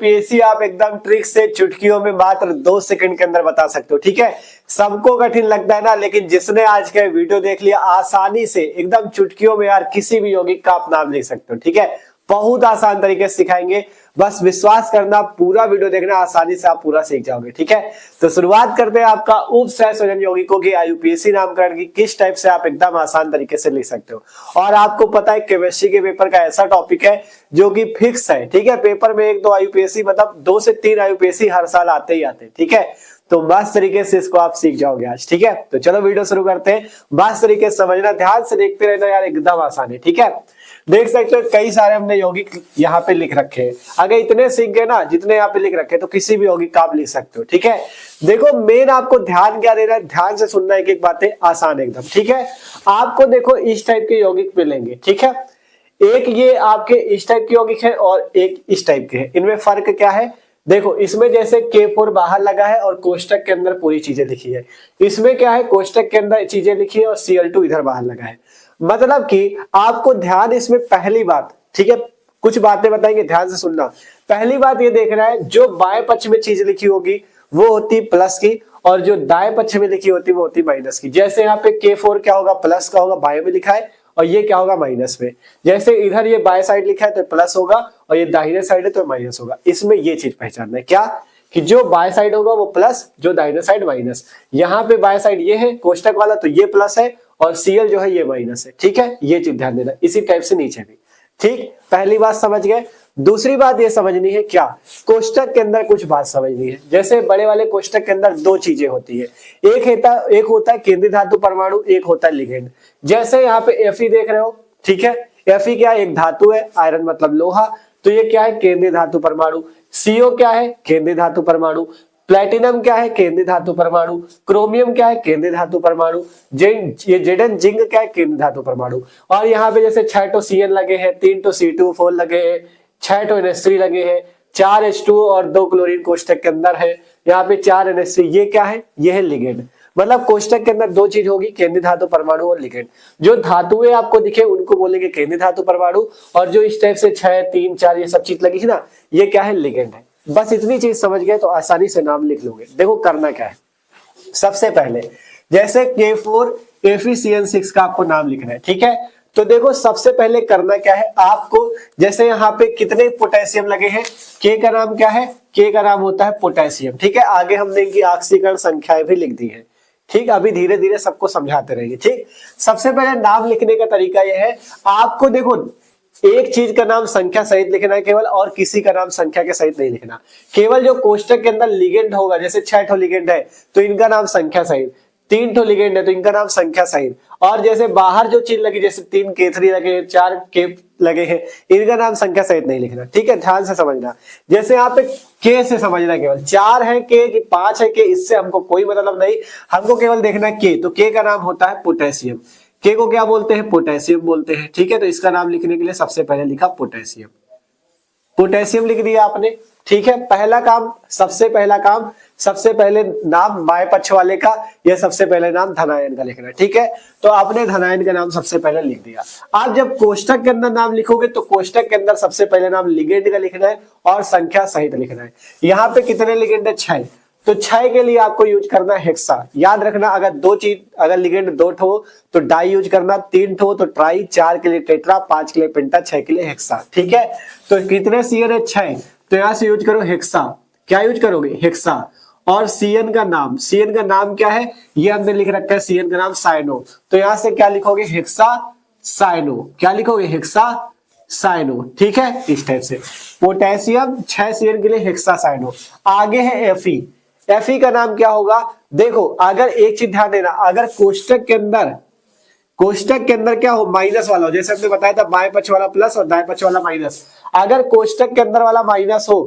UPSC आप एकदम trick से चुटकियों में मात्र 2 सेकंड के अंदर बता सकते हो। ठीक है, सबको कठिन लगता है ना, लेकिन जिसने आज का वीडियो देख लिया आसानी से एकदम चुटकियों में यार किसी भी यौगिक का आप नाम लिख सकते हो। ठीक है, बहुत आसान तरीके से सिखाएंगे, बस विश्वास करना, पूरा वीडियो देखना, आसानी से आप पूरा सीख जाओगे। ठीक है, तो शुरुआत करते हैं आपका उप सहसंयोजन यौगिकों की यूपीएससी नामकरण की किस टाइप से आप एकदम आसान तरीके से लिख सकते हो। और आपको पता है केमिस्ट्री के पेपर का ऐसा टॉपिक है जो कि फिक्स है। ठीक है, पेपर में 1-2 यूपीएससी मतलब 2 से 3 यूपीएससी हर साल आते ही आते हैं। ठीक है, तो मस्त तरीके से इसको आप सीख जाओगे आज। ठीक है, तो चलो वीडियो शुरू करते हैं। मस्त तरीके से समझना, ध्यान से देखते रहना यार, एकदम आसान है। ठीक है, देख सकते हो कई सारे हमने यौगिक यहाँ पे लिख रखे हैं। अगर इतने सीख गए ना जितने यहाँ पे लिख रखे हैं, तो किसी भी यौगिक का आप लिख सकते हो। ठीक है, देखो मेन आपको ध्यान क्या देना है, ध्यान से सुनना, एक एक बातें आसान एकदम। ठीक है, आपको देखो इस टाइप के यौगिक मिलेंगे। ठीक है, एक ये आपके इस टाइप के यौगिक है और एक इस टाइप के है। इनमें फर्क क्या है, देखो इसमें जैसे K4 बाहर लगा है और कोष्टक के अंदर पूरी चीजें लिखी है। इसमें क्या है, कोष्टक के अंदर चीजें लिखी है और Cl2 इधर बाहर लगा है। मतलब कि आपको ध्यान इसमें पहली बात, ठीक है, कुछ बातें बताएंगे, ध्यान से सुनना। पहली बात ये देखना है, जो बाएं पक्ष में चीज लिखी होगी वो होती प्लस की, और जो दाएं पक्ष में लिखी होती वो होती माइनस की। जैसे यहाँ पे K4 क्या होगा, प्लस का होगा, बाएं में लिखा है, और ये क्या होगा, माइनस में। जैसे इधर ये बाएं साइड लिखा है तो प्लस होगा, और ये दाहिने साइड है तो माइनस होगा। इसमें ये चीज पहचानना है क्या, कि जो बाएं साइड होगा वो प्लस, जो दाहिने साइड माइनस। यहाँ पे बाएं साइड ये है कोष्टक वाला, तो ये प्लस है, और Cl जो है ये माइनस है। ठीक है, ये चीज ध्यान देना। इसी टाइप से नीचे भी। ठीक, पहली बात समझ गए। दूसरी बात ये समझनी है क्या, कोष्टक के अंदर कुछ बात समझनी है। जैसे बड़े वाले कोष्टक के अंदर 2 चीजें होती है, एक होता है केंद्रीय धातु परमाणु, एक होता है लिगेंड। जैसे यहाँ पे Fe देख रहे हो, ठीक है, Fe क्या है, एक धातु है, आयरन मतलब लोहा, तो ये क्या है, केंद्रीय धातु परमाणु। CO क्या है, केंद्रीय धातु परमाणु। प्लेटिनम क्या है, केंद्रीय धातु परमाणु। क्रोमियम क्या है, केंद्रीय धातु परमाणु। ये Zn जिंक क्या है, केंद्रीय धातु परमाणु। और यहाँ पे जैसे 6 तो Cn लगे हैं, 3 तो C2O4 लगे हैं, 6 तो NH3 लगे हैं, 4 H2O और 2 क्लोरीन कोष्टक के अंदर है, यहाँ पे 4 NH3, ये क्या है, ये है लिगेंड। मतलब कोष्टक के अंदर 2 चीज होगी, केंद्रीय धातु परमाणु और लिगेंड। जो धातुएं आपको दिखे उनको बोलेंगे केंद्रीय धातु परमाणु, और जो इस टाइप से 6, 3, 4 ये सब चीज लगी है ना, ये क्या है, लिगेंड है। बस इतनी चीज समझ गए तो आसानी से नाम लिख लोगे। देखो करना क्या है, सबसे पहले जैसे K4 FeCN6 का आपको नाम लिखना है। ठीक है, तो देखो सबसे पहले करना क्या है आपको, जैसे यहाँ पे कितने पोटेशियम लगे हैं, K का नाम क्या है, K का नाम होता है पोटेशियम। ठीक है, आगे हमने इनकी ऑक्सीकरण संख्याएं भी लिख दी है। ठीक, अभी धीरे धीरे सबको समझाते रहेंगे। ठीक, सबसे पहले नाम लिखने का तरीका यह है, आपको देखो एक चीज का नाम संख्या सहित लिखना है केवल, और किसी का नाम संख्या के सहित नहीं लिखना। केवल जो कोष्टक के अंदर लिगेंड होगा, जैसे 6 ठो लिगेंड है तो इनका नाम संख्या सहित, 3 ठो लिगेंड है तो इनका नाम संख्या सहित, और जैसे बाहर जो चीज लगी, जैसे 3 K3 लगे, 4 K लगे हैं, इनका नाम संख्या सहित नहीं लिखना। ठीक है, ध्यान से समझना। जैसे यहाँ पे K से समझना, केवल 4 है K कि 5 है K, इससे हमको कोई मतलब नहीं, हमको केवल देखना है K। तो K का नाम होता है पोटेशियम। K को क्या बोलते हैं, पोटेशियम बोलते हैं। ठीक है, तो इसका नाम लिखने के लिए सबसे पहले लिखा पोटेशियम, पोटेशियम लिख दिया आपने। ठीक है, पहला काम, सबसे पहला काम, सबसे पहले नाम बाएं पक्ष वाले का, यह सबसे पहले नाम धनायन का लिखना है। ठीक है, तो आपने धनायन का नाम सबसे पहले लिख दिया। आप जब कोष्टक के अंदर नाम लिखोगे तो कोष्टक के अंदर सबसे पहले नाम लिगेंड का लिखना है और संख्या सहित लिखना है। यहाँ पे कितने लिगेंड है, 6, तो 6 के लिए आपको यूज करना है हेक्सा। याद रखना, अगर लिगेंड 2 ठो तो डाई यूज करना, 3 ठो तो ट्राई, 4 के लिए टेट्रा, 5 के लिए पेंटा, 6 के लिए हेक्सा। ठीक है, तो कितने Cn है, 6, तो यहां से यूज करो हेक्सा। क्या यूज करोगे, हेक्सा। और Cn का नाम क्या है, ये हमने लिख रखा है, Cn का नाम साइनो, तो यहां से क्या लिखोगे, हेक्सा साइनो। क्या लिखोगे, हेक्सा साइनो। ठीक है, इस टाइप से पोटेशियम 6 Cn के लिए हेक्सा साइनो। आगे है Fe का नाम क्या होगा, देखो अगर एक चीज ध्यान देना, अगर कोष्टक के अंदर क्या हो, माइनस वाला हो, जैसे हमने बताया था बाएं पक्ष वाला प्लस और दाएं पक्ष वाला माइनस, अगर कोष्टक के अंदर वाला माइनस हो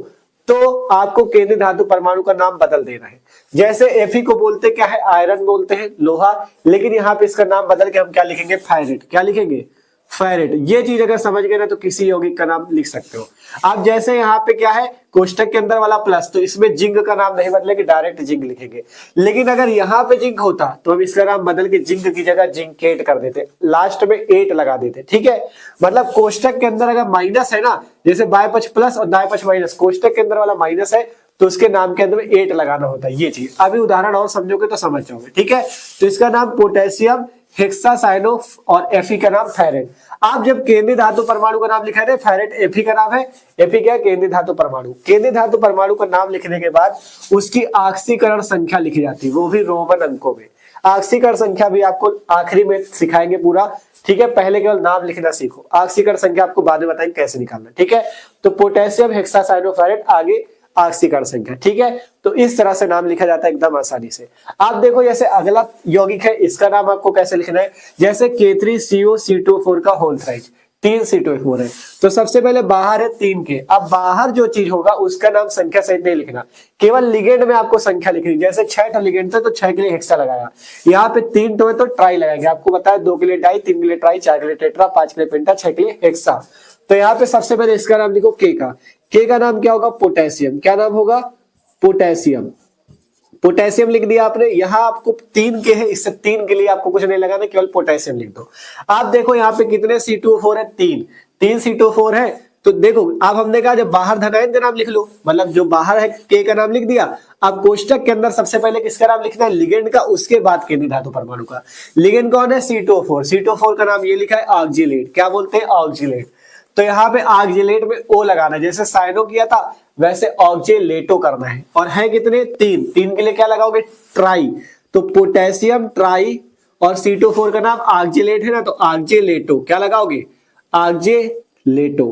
तो आपको केंद्रीय धातु परमाणु का नाम बदल देना है। जैसे Fe को बोलते क्या है, आयरन बोलते हैं, लोहा, लेकिन यहाँ पे इसका नाम बदल के हम क्या लिखेंगे, थायरेट। क्या लिखेंगे, फेरेट। ये चीज अगर समझ गए ना तो किसी यौगिक का नाम लिख सकते हो। अब जैसे यहाँ पे क्या है कोष्टक के अंदर वाला प्लस, तो इसमें जिंक का नाम नहीं बदलेंगे, डायरेक्ट जिंक लिखेंगे। लेकिन अगर यहाँ पे जिंक होता तो हम इसका नाम बदल के जिंक की जगह जिंकेट कर देते, लास्ट में एट लगा देते, ठीक है। मतलब कोष्टक के अंदर अगर माइनस है ना, जैसे बाएं पक्ष प्लस और दाएं पक्ष माइनस, कोष्टक के अंदर वाला माइनस है तो उसके नाम के अंदर में एट लगाना होता है। ये चीज अभी उदाहरण और समझोगे तो समझ जाओगे, ठीक है। तो इसका नाम पोटेशियम हेक्सासाइनो और Fe का नाम फेरेट। आप जब केंद्रीय धातु परमाणु का नाम लिखा है फेरेट Fe का नाम है, Fe क्या है केंद्रीय धातु परमाणु। केंद्रीय धातु परमाणु का नाम लिखने के बाद उसकी ऑक्सीकरण संख्या लिखी जाती है, वो भी रोमन अंकों में। ऑक्सीकरण संख्या भी आपको आखिरी में सिखाएंगे पूरा, ठीक है। पहले केवल नाम लिखना सीखो, ऑक्सीकरण संख्या आपको बाद में बताएंगे कैसे निकालना, ठीक है। तो पोटेशियम हेक्सासाइनोफेरेट, आगे ऑक्सीकरण संख्या, ठीक है। तो इस तरह से नाम लिखा जाता है एकदम आसानी से। आप देखो जैसे अगला यौगिक है, इसका नाम आपको कैसे लिखना है, जैसे K3CO C2O4 का होल थ्राइज, 3 C2H4 है। तो सबसे पहले बाहर है 3 के, अब बाहर जो चीज होगा उसका नाम संख्या सहित नहीं लिखना, केवल लिगेंड में आपको संख्या लिखनी। जैसे 6 लिगेंड थे तो 6 के लिए हेक्सा लगाया, यहाँ पे 3 है तो ट्राई लगाएंगे। आपको बताया 2 के लिए डाई, 3 के लिए ट्राई, 4 के लिए टेट्रा, 5 के लिए पेंटा, 6 के लिए हेक्सा। तो यहाँ पे सबसे पहले इसका नाम लिखो के का नाम क्या होगा पोटेशियम, क्या नाम होगा पोटेशियम। पोटेशियम लिख दिया आपने, यहाँ आपको 3 के है, इससे 3 के लिए आपको कुछ नहीं लगाना, केवल पोटेशियम लिख दो। आप देखो यहाँ पे कितने C2O4 है, 3 C2O4 है। तो देखो अब हमने कहा जब बाहर धनायन का नाम लिख लो, मतलब जो बाहर है के का नाम लिख दिया। अब कोष्टक के अंदर सबसे पहले किसका नाम लिखना है लिगेंड का, उसके बाद केंद्रीय धातु परमाणु का। लिगेंड कौन है C2O4, C2O4 का नाम ये लिखा है ऑक्जिलेट, क्या बोलते हैं ऑक्जिलेट। तो यहाँ पे ऑक्जिलेट में ओ लगाना, जैसे साइनो किया था वैसे ऑक्जिलेटो करना है। और है कितने 3 के लिए क्या लगाओगे ट्राई, तो पोटेशियम ट्राई और C2O4 का नाम ऑक्जिलेट है ना, तो ऑक्जिलेटो क्या लगाओगे ऑक्जिलेटो,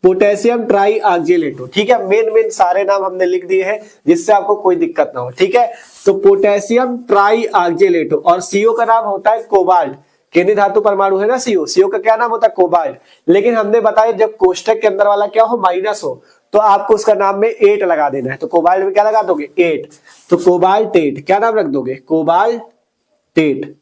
पोटेशियम ट्राई ऑक्जिलेटो, ठीक है। मेन सारे नाम हमने लिख दिए हैं जिससे आपको कोई दिक्कत ना हो, ठीक है। तो पोटेशियम ट्राई ऑक्जिलेटो, और CO का नाम होता है कोबाल्ट, केंद्रीय धातु परमाणु है ना CO का क्या नाम होता है कोबाल्ट। लेकिन हमने बताया जब कोष्टक के अंदर वाला क्या हो माइनस हो तो आपको उसका नाम में 8 लगा देना है। तो कोबाल्ट में क्या लगा दोगे 8, तो कोबाल्टेट क्या नाम रख दोगे कोबाल्टेट।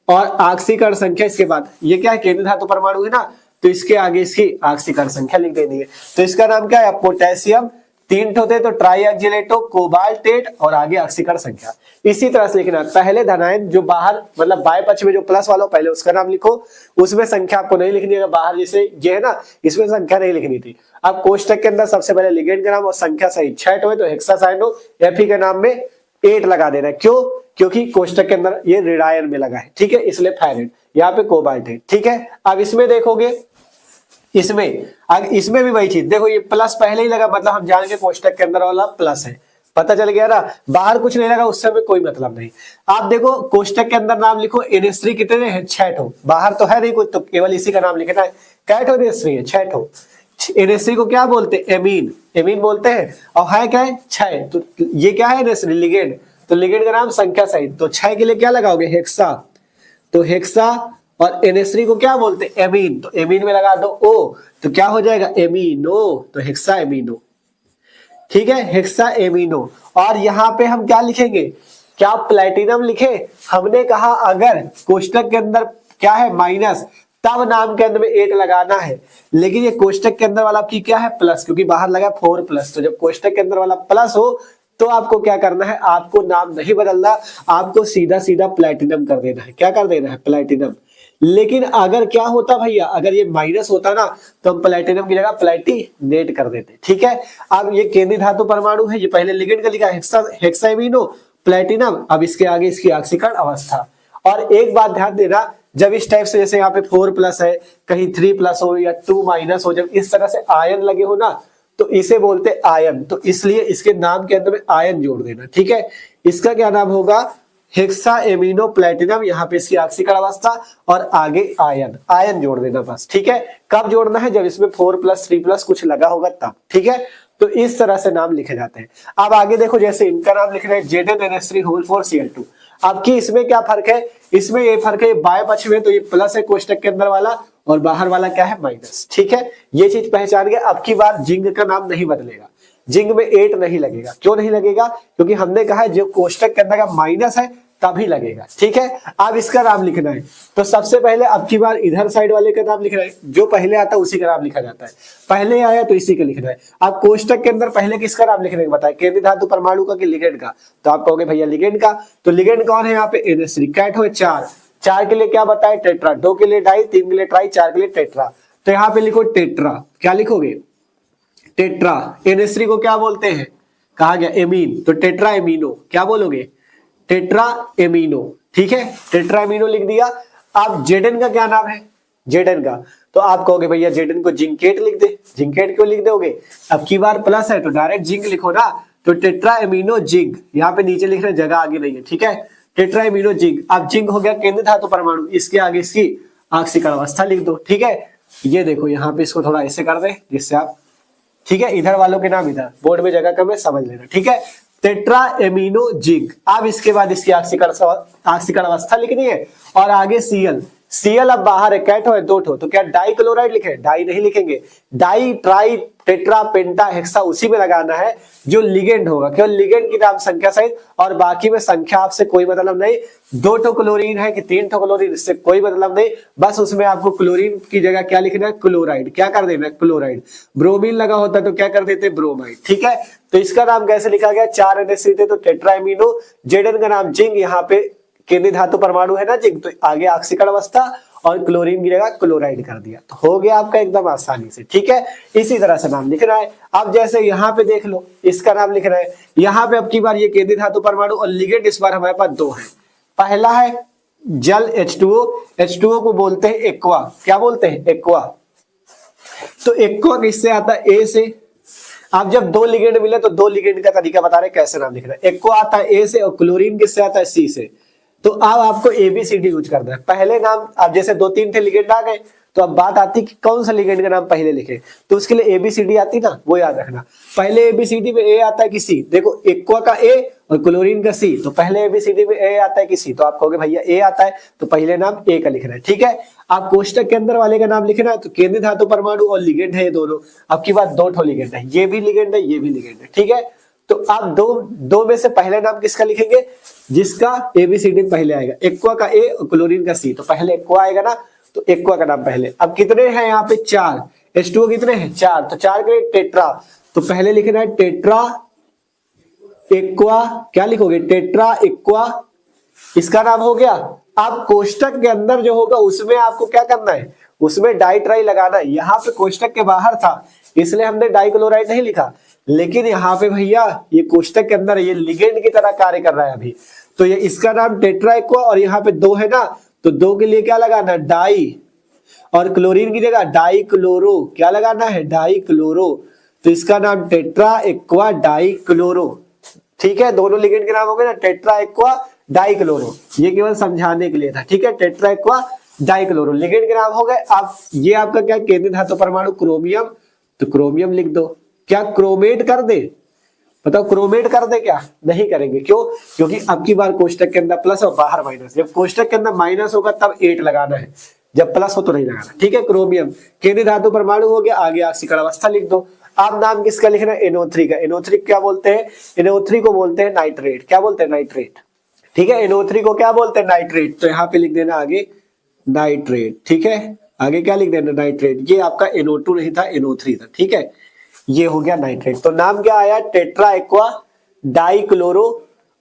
और ऑक्सीकरण संख्या इसके बाद, ये क्या है केंद्रीय धातु परमाणु है ना, तो इसके आगे इसकी ऑक्सीकरण संख्या लिख देनी है। तो इसका नाम क्या है पोटेशियम, 3 होते तो ट्राई ऑक्जिलेटो, कोबाल्टेट और आगे ऑक्सीकरण संख्या। इसी तरह से लिखना, पहले धनायन जो बाहर मतलब बाएं पक्ष में जो प्लस वाला पहले उसका नाम लिखो, उसमें संख्या आपको नहीं लिखनी है। बाहर जैसे ये है ना इसमें संख्या नहीं लिखनी थी। अब कोष्टक के अंदर सबसे पहले लिगेंड का नाम और संख्या सही 6 हुए तो हेक्सासाइनो, Fe के नाम में 8 लगा देना, क्यों क्योंकि कोष्टक के अंदर ये रिडायन में लगा है, ठीक है, इसलिए फेरेट, यहाँ पे कोबाल्टेट, ठीक है। अब इसमें देखोगे इसमें भी वही चीज, देखो ये प्लस पहले ही लगा मतलब हम जानेंगे कोष्टक के अंदर वाला प्लस है, पता चल गया ना। बाहर कुछ नहीं लगा उससे कोई मतलब नहीं। आप देखो कोष्टक के अंदर नाम लिखो NH3 कितने हैं 6, बाहर तो है नहीं कुछ, तो केवल इसी का नाम लिखना है, कैठो NH3 है 6। NH3 को क्या बोलते हैं एमीन बोलते हैं, और है क्या है 6, तो ये क्या है NH3 लिगेंड, तो लिगेंड का नाम संख्या सहित, तो 6 के लिए क्या लगाओगे हेक्सा, तो हेक्सा। और NH3 को क्या बोलते हैं एमीन, तो एमीन में लगा दो O, तो क्या हो जाएगा एमीनो, तो हेक्सा एमीनो, ठीक है हेक्सा एमीनो। और यहाँ पे हम क्या लिखेंगे, क्या प्लेटिनम लिखे, हमने कहा अगर कोष्टक के अंदर क्या है माइनस तब नाम के अंदर में 8 लगाना है, लेकिन ये कोष्टक के अंदर वाला आपकी क्या है प्लस, क्योंकि बाहर लगा 4+, तो जब कोष्टक के अंदर वाला प्लस हो तो आपको क्या करना है, आपको नाम नहीं बदलना, आपको सीधा प्लेटिनम कर देना है, क्या कर देना है प्लेटिनम। लेकिन अगर क्या होता भैया, अगर ये माइनस होता ना तो हम प्लेटिनम की जगह प्लेटिनेट कर देते, ठीक है। अब ये केंद्रीय धातु परमाणु है, ये पहले लिगेंड का लिखा हेक्साइमिनो प्लेटिनम, अब इसके आगे इसकी ऑक्सीकरण अवस्था। और एक बात ध्यान देना, जब इस टाइप से जैसे यहाँ पे 4+ है, कहीं 3+ हो या 2- हो, जब इस तरह से आयन लगे हो ना तो इसे बोलते आयन, तो इसलिए इसके नाम के अंदर में आयन जोड़ देना, ठीक है। इसका क्या नाम होगा हेक्सा एमिनो प्लेटिनम, यहाँ पे इसकी ऑक्सीकरण अवस्था और आगे आयन जोड़ देना बस, ठीक है। कब जोड़ना है, जब इसमें 4+, 3+ कुछ लगा होगा तब, ठीक है। तो इस तरह से नाम लिखे जाते हैं। अब आगे देखो, जैसे इनका नाम लिख रहे हैं ZnNH3 अब की इसमें क्या फर्क है, इसमें ये फर्क है बाएं पक्ष में तो ये प्लस है कोष्टक के अंदर वाला और बाहर वाला क्या है माइनस, ठीक है। ये चीज पहचान गए। अब की बार जिंक का नाम नहीं बदलेगा, जिंक में 8 नहीं लगेगा, क्यों नहीं लगेगा, क्योंकि हमने कहा जो कोष्टक के अंदर का माइनस है तभी लगेगा। ठीक है, अब इसका नाम लिखना है। तो सबसे पहले अब की बार इधर साइड वाले का नाम लिखना है, जो पहले आता है उसी का नाम लिखा जाता है। पहले आया तो इसी का लिखना है। अब कोष्टक के अंदर पहले किसका नाम लिखने का बताया, केंद्रीय धातु परमाणु का कि लिगेंड का? तो आप कहोगे भैया लिगेंड का। तो लिगेंड कौन है यहाँ पे, NH3। कैट हो 4, 4 के लिए क्या बताया टेट्रा, 2 के लिए डाई, 3 के लिए ट्राई, 4 के लिए टेट्रा। तो यहाँ पे लिखो टेट्रा। क्या लिखोगे, टेट्रा। NH3 को क्या बोलते हैं, कहा गया एमीन, तो टेट्रा एमीनो। क्या बोलोगे, टेट्रा एमीनो। ठीक है, टेट्रा एमीनो लिख दिया। अब जेडन का क्या नाम है, जेडन का, तो आप कहोगे भैया जेडन को जिंकेट लिख दे। जिंकेट क्यों लिख दोगे, अब की बार प्लस है तो डायरेक्ट जिंक लिखो ना। तो टेट्रा एमीनो जिंक, यहाँ पे नीचे लिखना, जगह आगे नहीं है। ठीक है, टेट्रा एमीनो जिंक। अब जिंक हो गया केंद्रीय धातु परमाणु, इसके आगे इसकी आंशिक अवस्था लिख दो। ठीक है, ये देखो यहाँ पे इसको थोड़ा ऐसे कर दे जिससे आप, ठीक है, इधर वालों के नाम इधर, बोर्ड में जगह कम है, समझ लेना। ठीक है, टेट्रा एमिनो जिंक। अब इसके बाद इसकी आंशिक अवस्था लिखनी है और आगे सीएल। सीएल अब बाहर है, कैट हो 2 ठो, तो क्या डाई क्लोराइड लिखे, डाई नहीं लिखेंगे, डाई ट्राई टेट्रा पेंटा हेक्सा उसी में लगाना है जो लिगेंड होगा, केवल लिगेंड की नाम संख्या सहित, और बाकी में संख्या आपसे कोई मतलब नहीं। 2 ठो क्लोरीन है कि 3 ठो क्लोरीन, इससे कोई मतलब नहीं, बस उसमें आपको क्लोरीन की जगह क्या लिखना है, क्लोराइड। क्या कर देना है, क्लोराइड। ब्रोमीन लगा होता तो क्या कर देते, ब्रोमाइड। ठीक है, तो इसका नाम कैसे लिखा गया, 4 NH3 थे तो टेट्रा एमिनो। जेडन का नाम जिंक, यहाँ पे केंद्रीय धातु परमाणु है ना जिंक, तो आगे ऑक्सीकरण अवस्था और क्लोरीन की जगह क्लोराइड कर दिया, तो हो गया आपका एकदम आसानी से। ठीक है, इसी तरह से नाम लिखना है। अब जैसे यहाँ पे देख लो, इसका नाम लिखना है। यहाँ पे अब की बार ये केंद्रीय धातु परमाणु और लिगेंड इस बार हमारे पास 2 है। पहला है जल H2O, H2O को बोलते हैं एक्वा। क्या बोलते हैं, एक्वा। तो एक्वा किससे आता है, ए से। अब जब 2 लिगेंड मिले तो 2 लिगेंड का तरीका बता रहे कैसे नाम लिखना है। एक्वा आता है ए से और क्लोरीन किससे आता है, सी से। तो अब आपको ABCD यूज करना है। पहले नाम, अब जैसे 2-3 थे लिगेंड आ गए, तो अब बात आती कि कौन सा लिगेंड का नाम पहले लिखे, तो उसके लिए ABCD आती ना, वो याद रखना। पहले ABCD में ए आता है कि सी, देखो एक्वा का ए और क्लोरीन का सी, तो पहले ABCD में ए आता है कि सी, तो आप कहोगे भैया ए आता है, तो पहले नाम ए का लिखना है। ठीक है, आप कोष्टक के अंदर वाले का नाम लिखना है, तो केंद्रीय धातु परमाणु और लिगेंड है ये दोनों। अब की बात 2 ठो लिगेंड है, ये भी लिगेंड है, ये भी लिगेंड है। ठीक है, तो आप दो में से पहले नाम किसका लिखेंगे, जिसका ABCD पहले आएगा। एक्वा का ए और क्लोरीन का सी, तो पहले एक्वा आएगा ना, तो एक्वा का नाम पहले। अब कितने हैं यहाँ पे, 4। H2O कितने हैं, 4, तो 4 के लिए टेट्रा, तो पहले लिखना है टेट्रा एक्वा। क्या लिखोगे, टेट्रा एक्वा, इसका नाम हो गया। अब कोष्टक के अंदर जो होगा उसमें आपको क्या करना है, उसमें डाई ट्राई लगाना है। यहाँ पे कोष्टक के बाहर था इसलिए हमने डाई क्लोराइड नहीं लिखा, लेकिन यहाँ पे भैया ये कोष्टक के अंदर ये लिगेंड की तरह कार्य कर रहा है अभी, तो ये इसका नाम टेट्रा एक्वा, और यहाँ पे 2 है ना, तो 2 के लिए क्या लगाना है, डाई, और क्लोरीन की जगह डाई क्लोरो। क्या लगाना है, डाई क्लोरो, तो इसका नाम टेट्रा एक्वा डाई क्लोरो। ठीक है, दोनों लिगेंड के नाम हो गए ना, टेट्रा एक्वा डाई क्लोरो, ये केवल समझाने के लिए था। ठीक है, tetra aqua die chloro ligand के नाम हो गए। आप ये आपका क्या, केंद्रीय धातु परमाणु क्रोमियम, तो क्रोमियम लिख दो। क्या क्रोमेट कर दे, बताओ क्रोमेट कर दे, क्या नहीं करेंगे, क्यों, क्योंकि अब की बार कोष्टक के अंदर प्लस और बाहर माइनस, जब कोष्टक के अंदर माइनस होगा तब 8 लगाना है, जब प्लस हो तो नहीं लगाना। ठीक है, क्रोमियम केंद्रीय धातु परमाणु हो गया, आगे ऑक्सीकरण अवस्था लिख दो। अब नाम किसका लिखना है, NO3 का। NO3 क्या बोलते हैं, NO3 को बोलते हैं नाइट्रेट। क्या बोलते हैं, नाइट्रेट। ठीक है, NO3 को क्या बोलते हैं, नाइट्रेट, तो यहाँ पे लिख देना आगे नाइट्रेट। ठीक है, आगे क्या लिख देना, नाइट्रेट। ये आपका NO2 नहीं था, NO3 था। ठीक है, ये हो गया नाइट्रेट। तो नाम क्या आया, टेट्रा एक्वा डाई क्लोरो,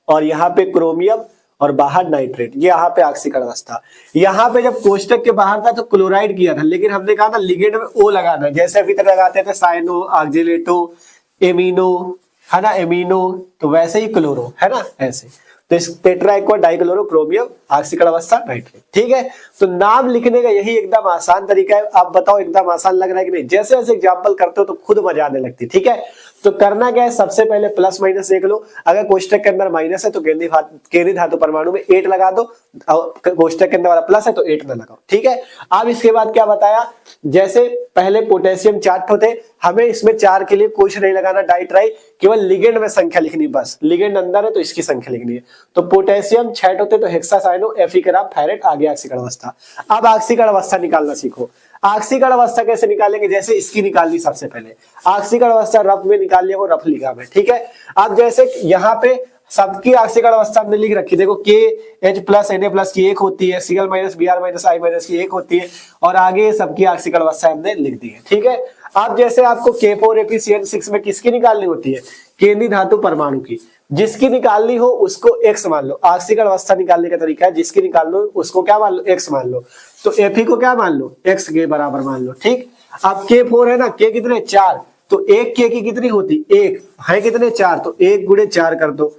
और यहाँ पे क्रोमियम और बाहर नाइट्रेट, ये यहाँ पे ऑक्सीकरण अवस्था। यहाँ पे जब कोष्टक के बाहर था तो क्लोराइड किया था, लेकिन हमने कहा ना लिगेंड में O लगाना, जैसे अभी तक लगाते थे साइनो, ऑक्जिलेटो, एमिनो, है ना, एमिनो, तो वैसे ही क्लोरो, है ना, ऐसे। तो इस tetra aqua die chloro chromium ऑक्सीकरण अवस्था नाइट्रेट। ठीक है, तो नाम लिखने का यही एकदम आसान तरीका है। आप बताओ एकदम आसान लग रहा है कि नहीं, जैसे जैसे एग्जाम्पल करते हो तो खुद मजा आने लगती है। ठीक है, तो करना क्या है, सबसे पहले प्लस माइनस देख लो, अगर कोष्टक के अंदर माइनस है तो केंद्रीय धातु परमाणु में 8 लगा दो, कोष्टक के अंदर वाला प्लस है तो 8 ना लगाओ। ठीक है, अब इसके बाद क्या बताया, जैसे पहले पोटेशियम 4 होते, हमें इसमें 4 के लिए कुछ नहीं लगाना, डाई ट्राई, केवल लिगेंड में संख्या लिखनी, बस लिगेंड अंदर है तो इसकी संख्या लिखनी है। तो पोटेशियम 6 होते तो हेक्सासाइनो, Fe, फेरेट, आगे ऑक्सीकरण अवस्था। अब ऑक्सीकरण अवस्था निकालना सीखो। ऑक्सीकरण अवस्था कैसे निकालेंगे, जैसे इसकी निकालनी, सबसे पहले ऑक्सीकरण अवस्था रफ में निकाल लिया, वो रफ लिखा है। ठीक है, अब जैसे यहाँ पे सबकी आक्सीकरण अवस्था हमने लिख रखी, देखो के H plus N A plus की एक होती है, CL minus B R minus I minus की एक होती है, और आगे सबकी आक्सीकरण अवस्था हमने लिख दी है। ठीक है, अब जैसे आपको K4 ApCN6 में किसकी निकालनी होती है, केंद्रीय धातु परमाणु की, जिसकी निकालनी हो उसको x मान लो। आक्सीकरण अवस्था निकालने का तरीका है, जिसकी निकाल लो उसको क्या मान लो, x मान लो। तो Fe को क्या मान लो, x के बराबर मान लो। ठीक, अब K4 है ना, K कितने 4, तो एक K की कितनी होती, एक है कितने 4, तो 1 गुणे 4 कर दो।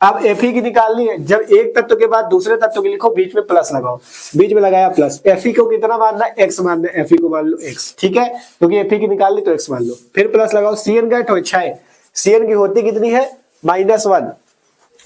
अब Fe की निकालनी है, जब एक तत्व के बाद दूसरे तत्व के लिखो बीच में प्लस लगाओ, बीच में लगाया प्लस। Fe को कितना मानना है, x मानना है, Fe को मान लो x। ठीक है, क्योंकि Fe की निकालनी तो x मान लो, फिर प्लस लगाओ। Cn का 6, Cn की होती कितनी है -1,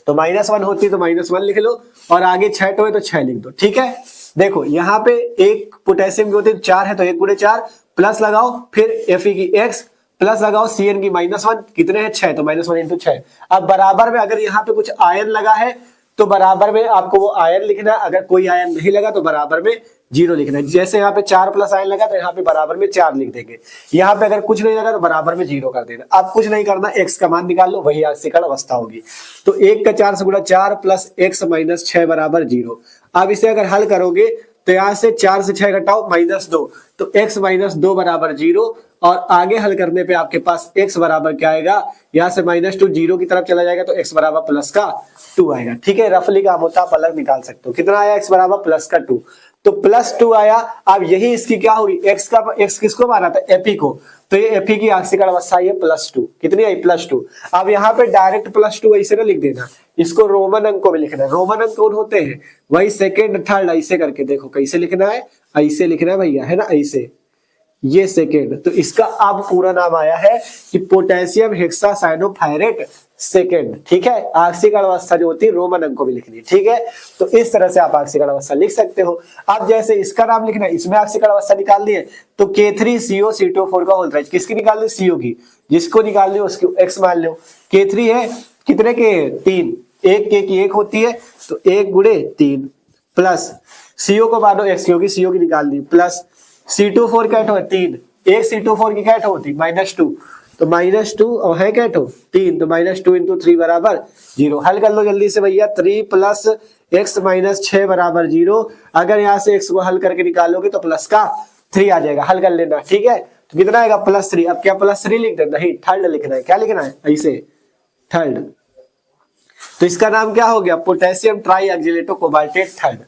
तो -1 होती तो -1 लिख लो, और आगे 6 तो है तो 6 लिख दो। ठीक है, देखो यहाँ पे एक पोटेशियम की होती 4 है तो 1 गुणे 4 प्लस लगाओ, फिर Fe की x प्लस लगाओ, Cn की -1 कितने हैं 6, तो -1 इंटू 6। अब बराबर में अगर यहाँ पे कुछ आयन लगा है तो बराबर में आपको वो आयन लिखना है, अगर कोई आयन नहीं लगा तो बराबर में 0 लिखना है। जैसे यहाँ पे 4 प्लस आयन लगा तो यहाँ पे बराबर में 4 लिख देंगे, यहाँ पे अगर कुछ नहीं लगा तो बराबर में 0 कर देना। अब कुछ नहीं करना, x का मान निकाल लो, वही आक्सीकरण अवस्था होगी। तो 1 का 4 से गुणा 4 प्लस x माइनस 6 बराबर 0। अब इसे अगर हल करोगे तो यहाँ से 4 से 6 घटाओ -2, तो x माइनस 2 बराबर 0, और आगे हल करने पे आपके पास x बराबर क्या आएगा, यहाँ से -2 0 की तरफ चला जाएगा तो x बराबर प्लस का 2 आएगा। ठीक है, रफली काम होता आप अलग निकाल सकते हो। कितना आया, x बराबर प्लस का 2, तो +2 आया। अब यही इसकी क्या होगी, x किसको माना था, Fe को, तो ये Fe की आक्सीकरण अवस्था है +2, कितनी आई +2। अब यहाँ पे डायरेक्ट +2 ऐसे ना लिख देना, इसको रोमन अंकों में लिखना है। रोमन अंक कौन होते हैं, वही सेकेंड थर्ड ऐसे करके, देखो कैसे लिखना है, ऐसे लिखना है भैया, है ना, ऐसे, ये सेकेंड। तो इसका अब पूरा नाम आया है कि पोटेशियम हेक्सासाइनोफेरेट सेकेंड। ठीक है, आक्सीकरण अवस्था जो होती है रोमन अंकों में लिखनी है। ठीक है, तो इस तरह से आप आक्सीकरण अवस्था लिख सकते हो। अब जैसे इसका नाम लिखना है, इसमें आक्सीकरण अवस्था निकालनी है, तो K3CO का होल्ड, किसकी निकालनी, CO की, जिसको निकालनी है उसको x मान लो। K3 है कितने के, 3, एक K की एक होती है तो 1 गुणे 3 प्लस CO को मानो x, क्योंकि CO की निकालनी, प्लस C24 कैट हो 3, एक C24 की कैट होती -2, तो -2 और है कैट हो 3, तो -2 इंटू 3 बराबर 0। हल कर लो जल्दी से भैया, 3 प्लस x माइनस 6 बराबर 0। अगर यहाँ से x को हल करके निकालोगे तो प्लस का 3 आ जाएगा, हल कर लेना। ठीक है, तो कितना आएगा +3। अब क्या +3 लिख दे, नहीं थर्ड लिखना है, क्या लिखना है, ऐसे थर्ड। तो इसका नाम क्या हो गया, पोटेशियम ट्राईऑक्सिलेटो कोबाल्टेट थर्ड।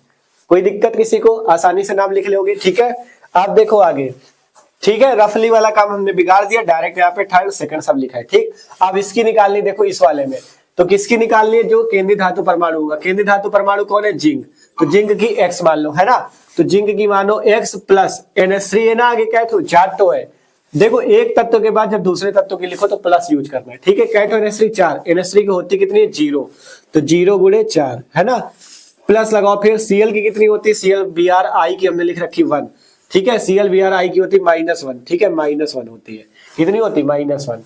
कोई दिक्कत किसी को, आसानी से नाम लिख लोगे। ठीक है, आप देखो आगे। ठीक है, रफली वाला काम हमने बिगाड़ दिया, डायरेक्ट यहाँ पे थर्ड सेकंड सब लिखा है। ठीक, अब इसकी निकालनी, देखो इस वाले में तो किसकी निकालनी है, जो केंद्रीय धातु परमाणु होगा। केंद्रीय धातु परमाणु कौन है, जिंक, तो जिंक की x मान लो, है ना, तो जिंक की मानो x प्लस NH3 है ना, आगे कैथो जाटो है। देखो एक तत्व के बाद जब दूसरे तत्व की लिखो तो प्लस यूज करना है। ठीक है, कैथो NH3 4, NH3 की होती कितनी है 0, तो 0 गुणे 4, है ना, प्लस लगाओ। फिर Cl की कितनी होती है, ClBrI की हमने लिख रखी 1। ठीक है, ClBrI की होती -1। ठीक है, -1 होती है, कितनी होती है -1।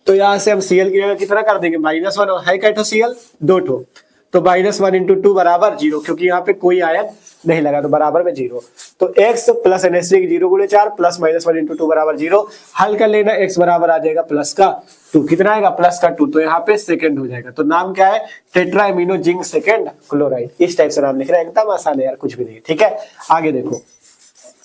तो यहाँ से हम Cl की जगह कितना कर देंगे, -1, और है कैठो Cl 2 ठो, तो -1 इंटू 2 बराबर 0, क्योंकि यहाँ पे कोई आयन नहीं लगा तो बराबर में 0। तो x प्लस NH3 की 0 गुणे 4 प्लस -1 इंटू 2 बराबर 0। हल कर लेना, x बराबर आ जाएगा प्लस का 2, कितना आएगा प्लस का 2, तो यहाँ पे सेकंड हो जाएगा। तो नाम क्या है, टेट्राएमिनो जिंक सेकंड क्लोराइड। इस टाइप से नाम लिख रहा है, एकदम आसान है यार, कुछ भी नहीं। ठीक है, आगे देखो।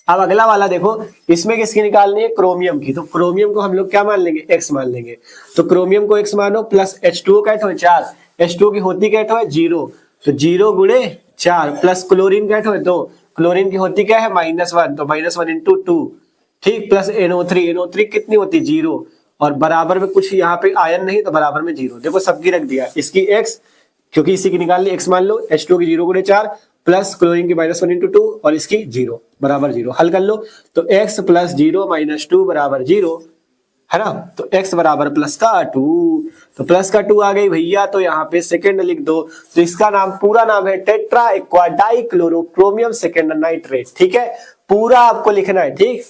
अब अगला वाला देखो, इसमें किसकी निकालनी है, क्रोमियम की। तो क्रोमियम को हम लोग क्या मान लेंगे, x मान लेंगे। तो क्रोमियम को x मानो, प्लस H2O कैट हो 4, H2O की होती कैट हो 0, तो 0 गुणे 4 प्लस क्लोरीन कैट हो 2, क्लोरीन की होती क्या है -1, तो -1 इंटू 2। ठीक, प्लस NO3 कितनी होती 0, और बराबर में कुछ यहाँ पे आयन नहीं तो बराबर में 0। देखो सबकी रख दिया, इसकी x, क्योंकि इसी की निकाल ली, x मान लो, H2O की 0 गुणे 4 प्लस क्लोरीन की -1 इंटू 2, और इसकी 0 बराबर 0। हल कर लो, तो x प्लस 0 माइनस 2 बराबर 0, है ना, तो x बराबर प्लस का 2, तो प्लस का 2 आ गई भैया, तो यहाँ पे सेकंड लिख दो। तो इसका नाम, पूरा नाम है टेट्रा एक्वा डाइक्लोरोक्रोमियम सेकेंड नाइट्रेट। ठीक है, पूरा आपको लिखना है। ठीक,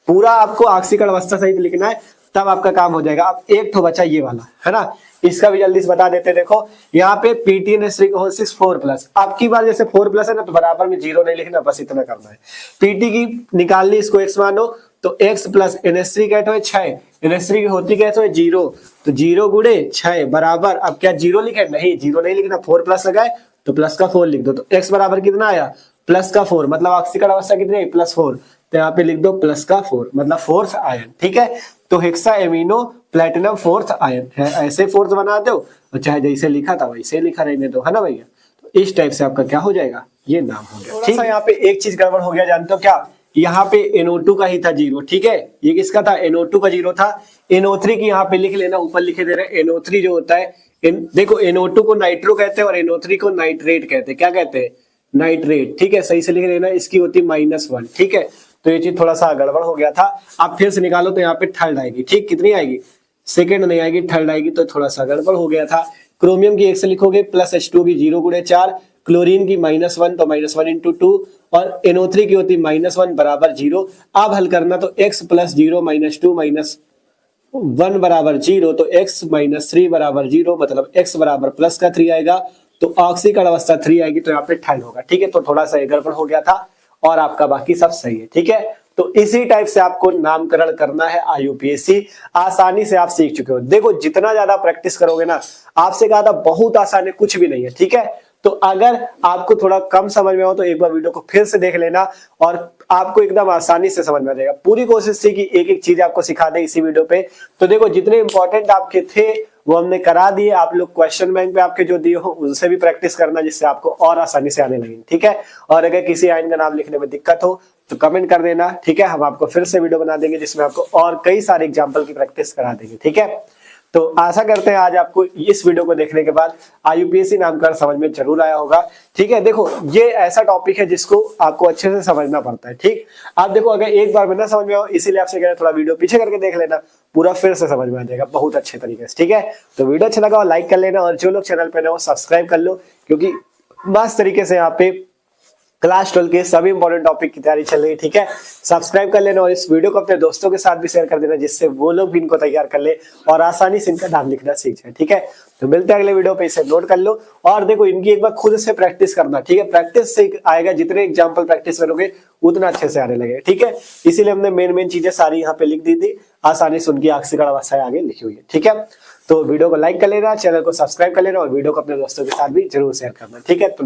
पूरा आपको आक्सीकरण अवस्था सहित लिखना है, तब आपका काम हो जाएगा। अब एक तो बचा ये वाला, है ना, इसका भी जल्दी से बता देते हैं। देखो यहाँ पे PTNH3 का होल 6 4+, आपकी बार जैसे 4+ है ना, तो बराबर में 0 नहीं लिखना, बस इतना करना है। PT की निकालनी, इसको x मानो, तो x प्लस NH3 क्या है 6, NH3 की होती क्या है 0, तो 0 गुणे 6 बराबर, अब क्या 0 लिखे, नहीं 0 नहीं लिखना, 4 प्लस लगाए तो प्लस का 4 लिख दो, तो x बराबर कितना आया प्लस का 4, मतलब ऑक्सीकरण अवस्था कितनी है +4, तो यहाँ पे लिख दो प्लस का 4 मतलब फोर्थ आयन। ठीक है, तो hexa amino platinum fourth ion है, ऐसे फोर्थ बना दो और चाहे जैसे लिखा था वैसे लिखा रहने दो, है ना भैया। तो इस टाइप से आपका क्या हो जाएगा, ये नाम हो गया। ठीक है, यहाँ पे एक चीज गड़बड़ हो गया, जानते हो क्या, यहाँ पे NO2 का ही था 0, ठीक है, ये किसका था NO2 का 0 था, NO3 की यहाँ पे लिख लेना, ऊपर लिखे दे रहे हैं NO3 जो होता है, देखो NO2 को नाइट्रो कहते हैं और NO3 को नाइट्रेट कहते हैं, क्या कहते हैं नाइट्रेट, ठीक है, सही से लिख लेना, इसकी होती -1, ठीक है, तो ये चीज थोड़ा सा गड़बड़ हो गया था। आप फिर से निकालो तो यहाँ पे थर्ड आएगी, ठीक, कितनी आएगी, सेकंड नहीं आएगी, थर्ड आएगी, तो थोड़ा सा गड़बड़ हो गया था। क्रोमियम की 1 से लिखोगे प्लस H2 की 0 गुणे 4, क्लोरीन की -1 तो -1 × 2 और NO3 की होती -1 बराबर 0। अब हल करना तो x प्लस 0 - 2 - 1 बराबर 0, तो x - 3 बराबर 0, मतलब x बराबर प्लस का 3 आएगा, तो ऑक्सीकरण अवस्था 3 आएगी, तो यहाँ पे थर्ड होगा। ठीक है, तो थोड़ा सा गड़बड़ हो गया था और आपका बाकी सब सही है। ठीक है, तो इसी टाइप से आपको नामकरण करना है IUPAC, आसानी से आप सीख चुके हो। देखो जितना ज्यादा प्रैक्टिस करोगे ना, आपसे कहा था बहुत आसान है, कुछ भी नहीं है। ठीक है, तो अगर आपको थोड़ा कम समझ में हो तो एक बार वीडियो को फिर से देख लेना और आपको एकदम आसानी से समझ में आ जाएगा। पूरी कोशिश थी कि एक एक चीज आपको सिखा दे इसी वीडियो पे। तो देखो जितने इंपॉर्टेंट आपके थे वो हमने करा दिए, आप लोग क्वेश्चन बैंक पे आपके जो दिए हो उनसे भी प्रैक्टिस करना, जिससे आपको और आसानी से आने लगे। ठीक है, और अगर किसी आयन का नाम लिखने में दिक्कत हो तो कमेंट कर देना। ठीक है, हम आपको फिर से वीडियो बना देंगे जिसमें आपको और कई सारे एग्जाम्पल की प्रैक्टिस करा देंगे। ठीक है, तो आशा करते हैं आज आपको इस वीडियो को देखने के बाद IUPAC नामकरण समझ में जरूर आया होगा। ठीक है, देखो ये ऐसा टॉपिक है जिसको आपको अच्छे से समझना पड़ता है। ठीक, आप देखो अगर एक बार में ना समझ में आओ, इसीलिए आपसे कह रहे हैं थोड़ा वीडियो पीछे करके देख लेना, पूरा फिर से समझ में आ जाएगा बहुत अच्छे तरीके से। ठीक है, तो वीडियो अच्छा लगा लाइक कर लेना और जो लोग चैनल पे नए हो सब्सक्राइब कर लो, क्योंकि मस्त तरीके से यहाँ पे क्लास 12 के सभी इंपॉर्टेंट टॉपिक की तैयारी चल रही है। ठीक है, सब्सक्राइब कर लेना और इस वीडियो को अपने दोस्तों के साथ भी शेयर कर देना, जिससे वो लोग भी इनको तैयार कर ले और आसानी से इनका नाम लिखना सीख जाए। ठीक है, तो मिलते हैं अगले वीडियो पे, इसे नोट कर लो और देखो इनकी एक बार खुद से प्रैक्टिस करना। ठीक है, प्रैक्टिस से आएगा, जितने एग्जाम्पल प्रैक्टिस करोगे उतना अच्छे से आने लगे। ठीक है, इसीलिए हमने मेन चीजें सारी यहाँ पे लिख दी थी, आसानी से उनकी ऑक्सीकरण अवस्थाएं आगे लिखी हुई है। ठीक है, तो वीडियो को लाइक कर लेना, चैनल को सब्सक्राइब कर लेना और वीडियो को अपने दोस्तों के साथ भी जरूर शेयर करना। ठीक है, तो